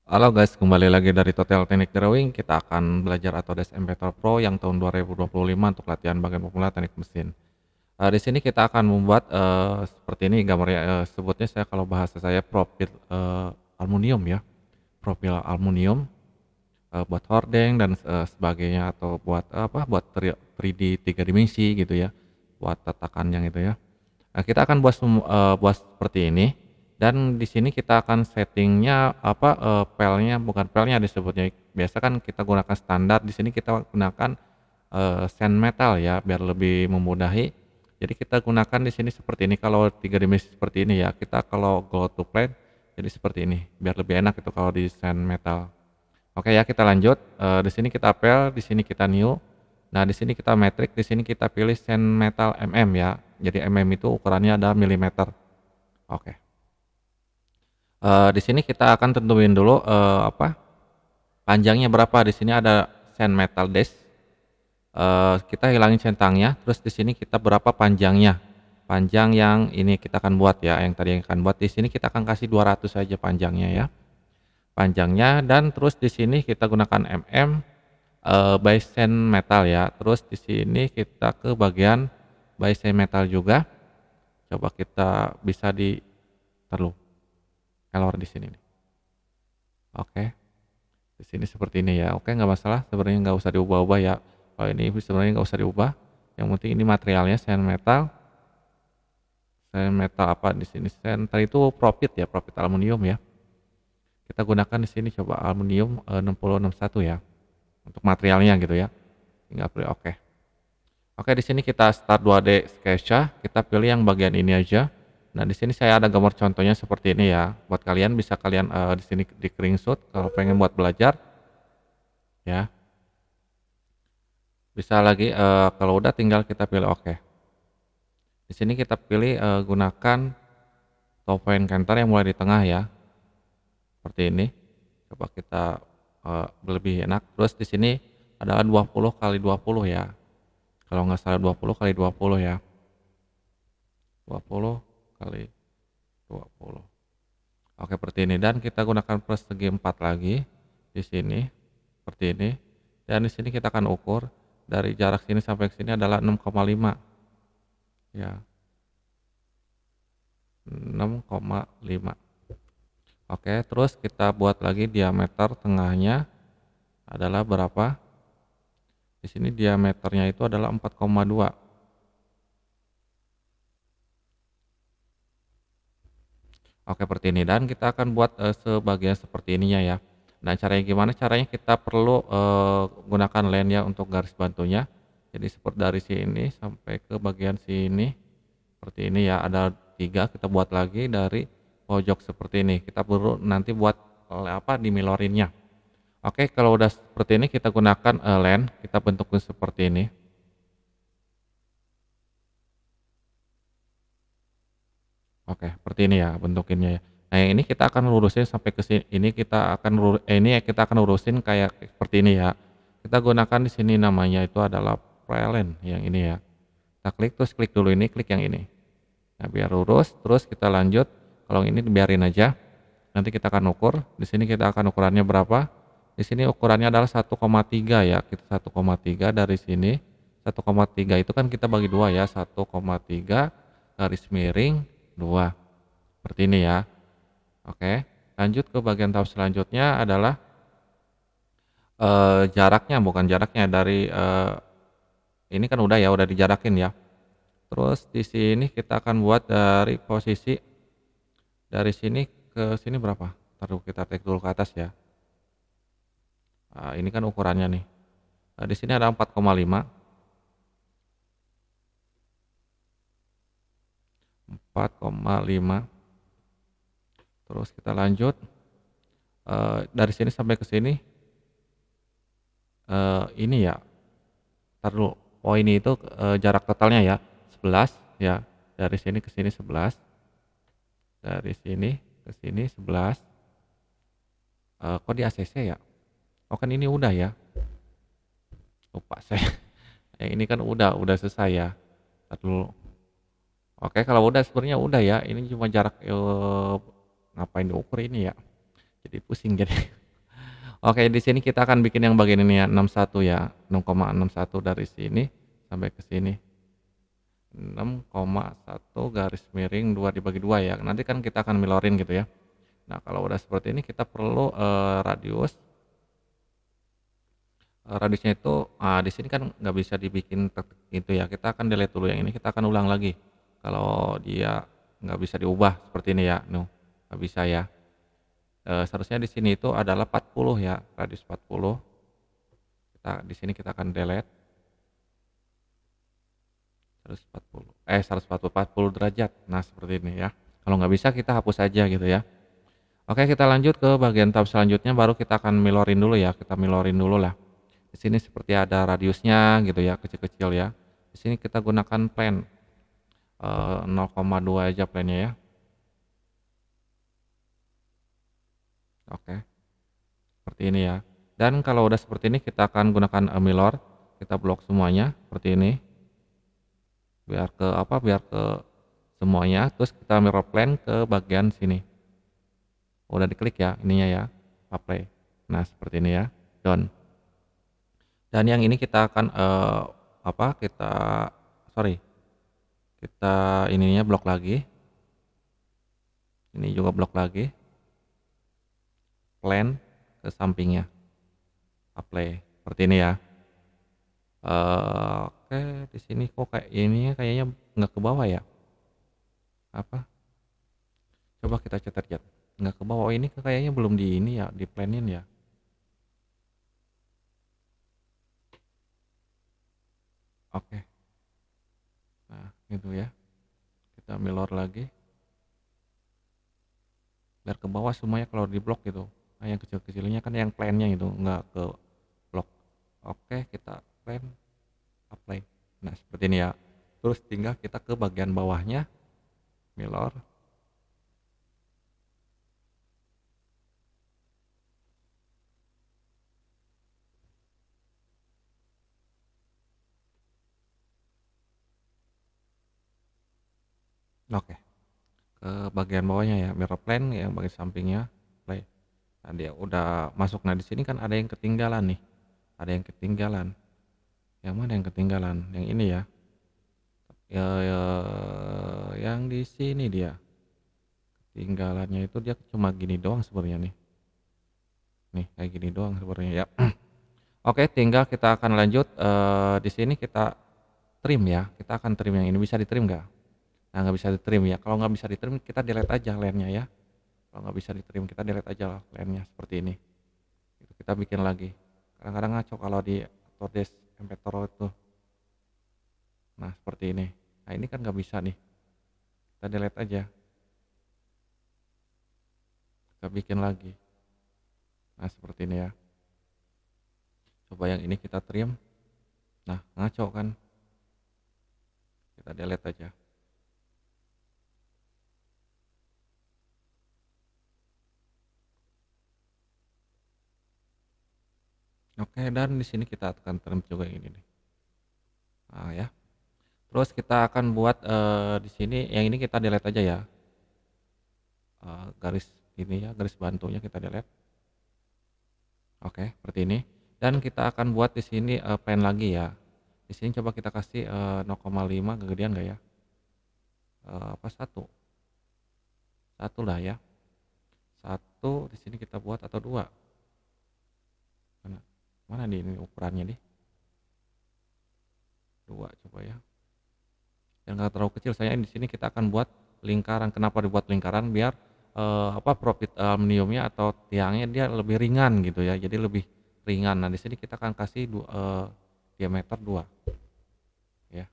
Halo guys, kembali lagi dari Total Teknik Drawing. Kita akan belajar Autodesk Inventor Pro yang tahun 2025 untuk latihan bagian pemula teknik mesin. Di sini kita akan membuat seperti ini gambarnya. Sebutnya saya kalau bahasa saya profil aluminium ya, profil aluminium buat hordeng dan sebagainya atau buat apa? Buat 3D 3 dimensi gitu ya, buat tatakannya gitu ya. Nah, kita akan buat seperti ini dan di sini kita akan settingnya apa, pelnya bukan pelnya disebutnya, biasa kan kita gunakan standar, di sini kita gunakan, sand metal ya biar lebih memudahi. Jadi kita gunakan di sini seperti ini, kalau 3 dimensi seperti ini ya, kita kalau go to plane jadi seperti ini, biar lebih enak itu kalau di sand metal. Oke ya, kita lanjut, di sini kita pel, di sini kita new. Nah, di sini kita metrik, di sini kita pilih sand metal mm ya. Jadi mm itu ukurannya adalah milimeter. Oke. Di sini kita akan tentuin dulu apa? Panjangnya berapa. Di sini ada sand metal dash. Kita hilangin centangnya, terus di sini kita berapa panjangnya. Panjang yang ini kita akan buat ya, yang tadi yang akan buat di sini kita akan kasih 200 saja panjangnya ya. Panjangnya dan terus di sini kita gunakan mm by sand metal ya. Terus di sini kita ke bagian by sand metal juga. Coba kita bisa taruh kelor di sini nih. Oke, di sini seperti ini ya. Oke, nggak masalah. Sebenarnya nggak usah diubah-ubah ya. Kalau ini sebenarnya nggak usah diubah. Yang penting ini materialnya sand metal. Sand metal apa di sini? Sand tadi itu profit ya, profit aluminium ya. Kita gunakan di sini coba aluminium 6061 ya. Untuk materialnya gitu ya. Tinggal pilih oke. Oke, di sini kita start 2D sketsa, kita pilih yang bagian ini aja. Nah, di sini saya ada gambar contohnya seperti ini ya. Buat kalian bisa kalian di sini di screenshot kalau pengen buat belajar ya. Bisa lagi kalau udah tinggal kita pilih oke. Di sini kita pilih gunakan top point counter yang mulai di tengah ya. Seperti ini. Coba kita lebih enak. Terus di sini adalah 20 kali 20 ya. Kalau nggak salah 20 kali 20 ya. 20 kali 20. Oke, seperti ini dan kita gunakan persegi 4 lagi di sini seperti ini. Dan di sini kita akan ukur dari jarak sini sampai ke sini adalah 6,5 ya. 6,5. Oke, terus kita buat lagi diameter tengahnya adalah berapa? Di sini diameternya itu adalah 4,2. Oke, seperti ini dan kita akan buat sebagian seperti ininya ya. Nah, caranya gimana? Caranya kita perlu gunakan line ya untuk garis bantunya. Jadi seperti dari sini sampai ke bagian sini seperti ini ya. Ada 3, kita buat lagi dari pojok seperti ini. Kita perlu nanti buat apa di milorinnya. Oke, kalau udah seperti ini kita gunakan line, kita bentukkan seperti ini. Oke, seperti ini ya bentukinnya ya. Nah, yang ini kita akan lurusin sampai ke sini. Ini kita akan ini kita akan lurusin kayak seperti ini ya. Kita gunakan di sini namanya itu adalah plane yang ini ya. Kita klik terus klik dulu ini, klik yang ini. Nah, biar lurus, terus kita lanjut. Kalau ini biarin aja. Nanti kita akan ukur. Di sini kita akan ukurannya berapa? Di sini ukurannya adalah 1,3 ya. Kita 1,3 dari sini. 1,3 itu kan kita bagi dua ya. 1,3 garis miring 2. Seperti ini ya. Oke. Lanjut ke bagian tahap selanjutnya adalah jaraknya, bukan jaraknya dari ini kan udah ya, udah dijarakin ya. Terus di sini kita akan buat dari posisi dari sini ke sini berapa? Taruh kita take dulu ke atas ya. Nah, ini kan ukurannya nih. Nah, di sini ada 4,5. 4,5. Terus kita lanjut dari sini sampai ke sini ini ya. Taruh. Oh, ini itu jarak totalnya ya 11 ya. Dari sini ke sini 11. Dari sini ke sini 11. Kok di ACC ya? Oh, kan ini udah ya. Lupa saya. Ini kan udah selesai ya. Tar dulu. Oke, kalau udah sebenarnya udah ya. Ini cuma jarak ngapain diukur ini ya. jadi pusing jadi. Oke, di sini kita akan bikin yang bagian ini ya, 61 ya, 6,61 dari sini sampai ke sini. 6,1 garis miring 2 dibagi 2 ya. Nanti kan kita akan milorin gitu ya. Nah, kalau udah seperti ini kita perlu radiusnya itu di sini kan nggak bisa dibikin itu ya. Kita akan delete dulu yang ini, kita akan ulang lagi. Kalau dia nggak bisa diubah seperti ini ya, nggak bisa ya. Seharusnya di sini itu adalah 40 ya, radius 40. Di sini kita akan delete 140, 140, 40 derajat. Nah, seperti ini ya. Kalau nggak bisa kita hapus aja gitu ya. Oke, kita lanjut ke bagian tahap selanjutnya, baru kita akan milorin dulu ya. Kita milorin dulu lah. Di sini seperti ada radiusnya gitu ya, kecil-kecil ya. Di sini kita gunakan plan 0,2 aja plannya ya. Oke, seperti ini ya. Dan kalau udah seperti ini kita akan gunakan milor, kita blok semuanya seperti ini. Biar ke semuanya, terus kita mirror plan ke bagian sini. Udah diklik ya ininya ya, apply. Nah, seperti ini ya. Done. Dan yang ini kita akan sorry, kita ininya blok lagi. Ini juga blok lagi. Plan ke sampingnya. Apply. Seperti ini ya. Oke, di sini kok kayak ininya kayaknya nggak ke bawah ya. Apa? Coba kita catat. Nggak ke bawah, ini kayaknya belum di ini ya, di planin ya. Oke. Nah, gitu ya. Kita milor lagi. Biar ke bawah semuanya kalau di blok gitu. Nah, yang kecil-kecilnya kan yang plannya itu nggak ke blok. Oke, kita plan apply. Nah, seperti ini ya. Terus tinggal kita ke bagian bawahnya milor. Oke. Ke bagian bawahnya ya, mirror plan yang bagian sampingnya play. Nah, dia udah masuk. Nah, di sini kan ada yang ketinggalan nih. Ada yang ketinggalan. Yang mana yang ketinggalan? Yang ini ya. Yang di sini dia. Ketinggalannya itu dia cuma gini doang sebenarnya nih. Nih, kayak gini doang sebenarnya ya. Oke, tinggal kita akan lanjut di sini kita trim ya. Kita akan trim yang ini, bisa di-trim nggak? Nah, nggak bisa di-trim ya. Kalau nggak bisa di-trim kita delete aja layernya ya. Kalau nggak bisa di-trim kita delete aja layernya seperti ini. Itu kita bikin lagi. Kadang-kadang ngaco kalau di Autodesk Inventor itu. Nah, seperti ini. Nah, ini kan nggak bisa nih. Kita delete aja. Kita bikin lagi. Nah, seperti ini ya. Coba yang ini kita trim. Nah, ngaco kan. Kita delete aja. Oke, dan di sini kita akan trim juga yang ini nih. Nah, ya. Terus kita akan buat di sini yang ini kita delete aja ya. Garis ini ya, garis bantunya kita delete. Oke, seperti ini. Dan kita akan buat di sini pen lagi ya. Di sini coba kita kasih 0,5, kegedean nggak ya? Apa satu? Satu lah ya. Satu di sini kita buat atau dua? Mana di ini ukurannya nih? Dua coba ya. Yang nggak terlalu kecil. Saya di sini kita akan buat lingkaran. Kenapa dibuat lingkaran? Biar profit aluminiumnya atau tiangnya dia lebih ringan gitu ya. Jadi lebih ringan. Nah, di sini kita akan kasih diameter 2 ya.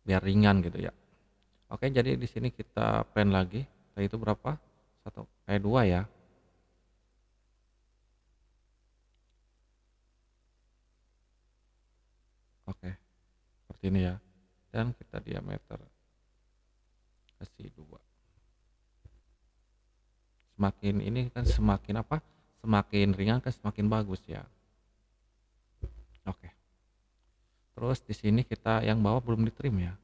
Biar ringan gitu ya. Oke, jadi di sini kita plan lagi. Tadi itu berapa? 2 ya. Oke, seperti ini ya. Dan kita diameter kasih 2. Semakin ini kan semakin apa? Semakin ringan kan semakin bagus ya. Oke. Terus di sini kita yang bawah belum ditrim ya.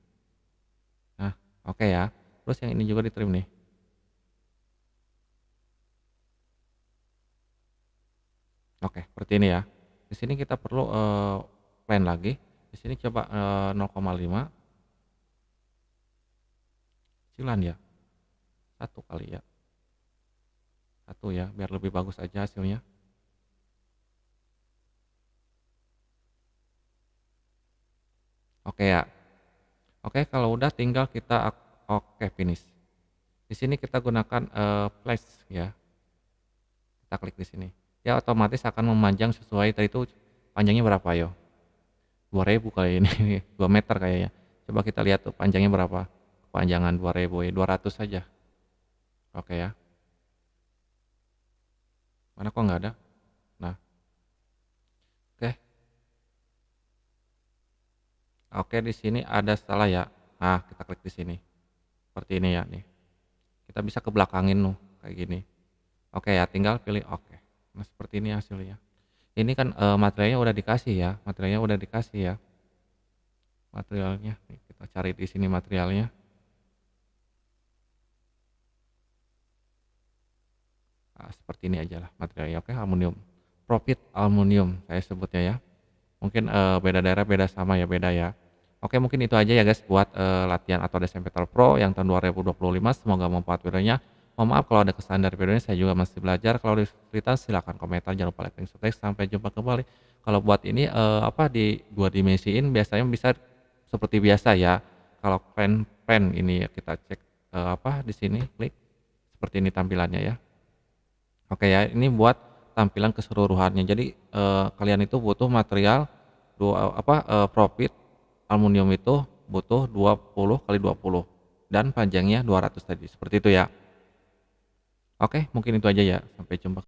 Nah, oke ya. Terus yang ini juga ditrim nih. Oke, seperti ini ya. Di sini kita perlu, plan lagi. Di sini coba, 0,5 kecilan ya, satu kali ya, satu ya, biar lebih bagus aja hasilnya. Oke ya. Oke, kalau udah tinggal kita oke, finish. Di sini kita gunakan, flash ya, kita klik di sini. Ya otomatis akan memanjang sesuai tadi itu panjangnya berapa yo, 2.000 kali ini, 2 meter kayaknya. Coba kita lihat tuh panjangnya berapa, kepanjangan 2.000 ya, 200 saja. Oke ya, mana kok nggak ada? Nah, oke. Oke, di sini ada salah ya. Nah, kita klik di sini. Seperti ini ya nih. Kita bisa ke belakangin tuh kayak gini. Oke ya, tinggal pilih oke. Nah, seperti ini hasilnya. Ini kan materialnya udah dikasih ya, materialnya udah dikasih ya. Materialnya nih, kita cari di sini materialnya. Nah, seperti ini aja lah materialnya. Oke, aluminium. Profit aluminium saya sebutnya ya. Mungkin beda daerah beda sama ya, beda ya. Oke, mungkin itu aja ya guys buat latihan atau Desempetor Pro yang tahun 2025. Semoga bermanfaat videonya. Mohon maaf kalau ada kesalahan dari video ini, saya juga masih belajar. Kalau ada kesulitan silahkan komentar, jangan lupa like dan subscribe. Sampai jumpa kembali. Kalau buat ini apa di dua dimensiin biasanya bisa seperti biasa ya. Kalau pen ini kita cek apa di sini klik seperti ini tampilannya ya. Oke ya, ini buat tampilan keseluruhannya. Jadi kalian itu butuh material profit aluminium itu butuh 20 kali 20 dan panjangnya 200 tadi. Seperti itu ya. Oke, mungkin itu aja ya. Sampai jumpa.